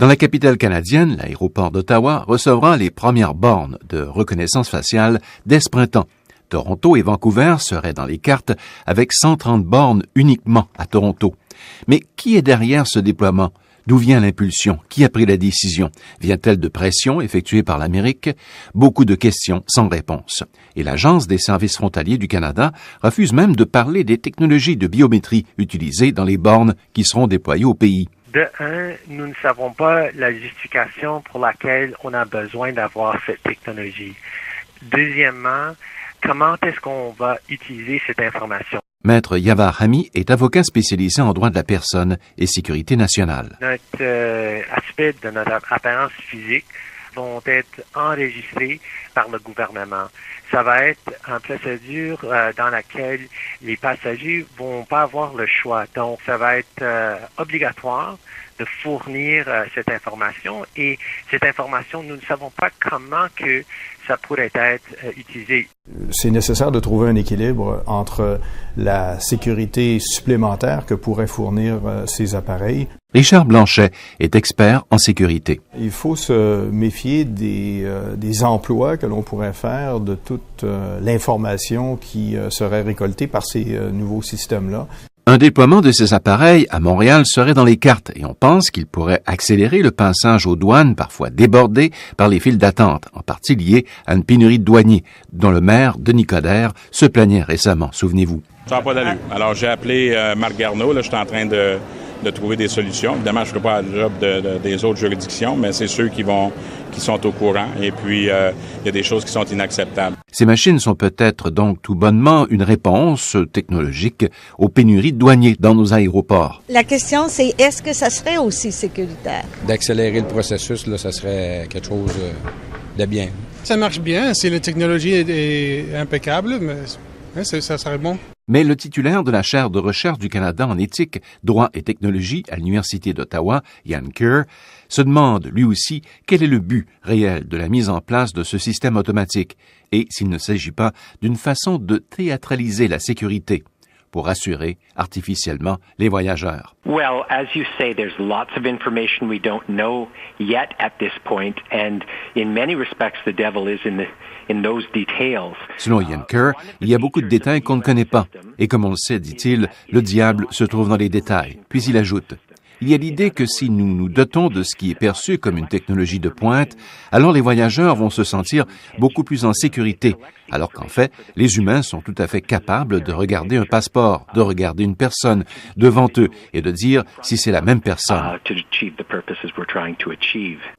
Dans la capitale canadienne, l'aéroport d'Ottawa recevra les premières bornes de reconnaissance faciale dès ce printemps. Toronto et Vancouver seraient dans les cartes avec 130 bornes uniquement à Toronto. Mais qui est derrière ce déploiement? D'où vient l'impulsion? Qui a pris la décision? Vient-elle de pression effectuée par l'Amérique? Beaucoup de questions sans réponse. Et l'Agence des services frontaliers du Canada refuse même de parler des technologies de biométrie utilisées dans les bornes qui seront déployées au pays. De un, nous ne savons pas la justification pour laquelle on a besoin d'avoir cette technologie. Deuxièmement, comment est-ce qu'on va utiliser cette information? Maître Yavar Hami est avocat spécialisé en droit de la personne et sécurité nationale. Notre aspect de notre apparence physique vont être enregistrés par le gouvernement. Ça va être une procédure dans laquelle les passagers vont pas avoir le choix. Donc, ça va être obligatoire de fournir cette information et cette information, nous ne savons pas comment que ça pourrait être utilisé. C'est nécessaire de trouver un équilibre entre la sécurité supplémentaire que pourraient fournir ces appareils. Richard Blanchet est expert en sécurité. Il faut se méfier des emplois que l'on pourrait faire de toute l'information qui serait récoltée par ces nouveaux systèmes-là. Un déploiement de ces appareils à Montréal serait dans les cartes et on pense qu'il pourrait accélérer le passage aux douanes, parfois débordées par les files d'attente, en partie liées à une pénurie de douaniers, dont le maire, Denis Coderre, se plaignait récemment, souvenez-vous. Ça n'a pas d'allure. Alors j'ai appelé Marc Garneau, là, je suis en train de trouver des solutions. Évidemment, je ne ferai pas le job des autres juridictions, mais c'est ceux qui sont au courant. Et puis, il y a des choses qui sont inacceptables. Ces machines sont peut-être donc tout bonnement une réponse technologique aux pénuries de douaniers dans nos aéroports. La question, c'est est-ce que ça serait aussi sécuritaire? D'accélérer le processus, là, ça serait quelque chose de bien. Ça marche bien. Si la technologie est impeccable, mais ça serait bon. Mais le titulaire de la chaire de recherche du Canada en éthique, droit et technologie à l'Université d'Ottawa, Ian Kerr, se demande lui aussi quel est le but réel de la mise en place de ce système automatique et s'il ne s'agit pas d'une façon de théâtraliser la sécurité pour rassurer artificiellement les voyageurs. Well, as you say, there's lots of information we don't know yet at this point, and in many respects, the devil is in those details. Selon Ian Kerr, il y a beaucoup de détails qu'on ne connaît pas. Et comme on le sait, dit-il, le diable se trouve dans les détails. Puis il ajoute, il y a l'idée que si nous nous dotons de ce qui est perçu comme une technologie de pointe, alors les voyageurs vont se sentir beaucoup plus en sécurité, alors qu'en fait, les humains sont tout à fait capables de regarder un passeport, de regarder une personne devant eux et de dire si c'est la même personne.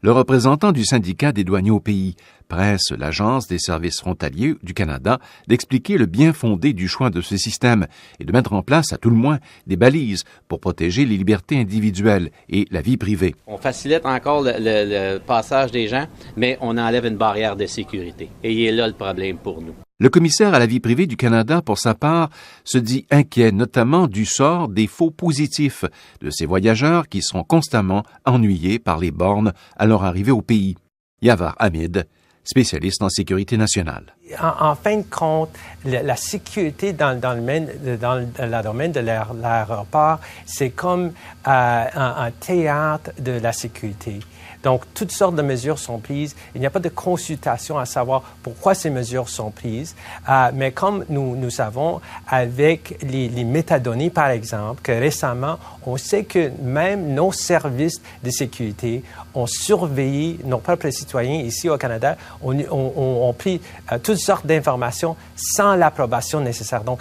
Le représentant du syndicat des douaniers au pays presse l'Agence des services frontaliers du Canada d'expliquer le bien fondé du choix de ce système et de mettre en place, à tout le moins, des balises pour protéger les libertés individuelles et la vie privée. On facilite encore le passage des gens, mais on enlève une barrière de sécurité. Et il est là le problème pour nous. Le commissaire à la vie privée du Canada, pour sa part, se dit inquiet notamment du sort des faux positifs de ces voyageurs qui seront constamment ennuyés par les bornes à leur arrivée au pays. Yavar Hamid, spécialiste en sécurité nationale. En fin de compte, la sécurité dans le domaine de l'aéroport, c'est comme un théâtre de la sécurité. Donc, toutes sortes de mesures sont prises. Il n'y a pas de consultation à savoir pourquoi ces mesures sont prises. Mais comme nous savons, avec les métadonnées, par exemple, que récemment, on sait que même nos services de sécurité ont surveillé nos propres citoyens ici au Canada, ont pris toutes sortes d'informations sans l'approbation nécessaire. Donc,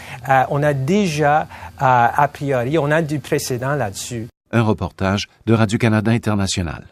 on a déjà, a priori, on a du précédent là-dessus. Un reportage de Radio-Canada International.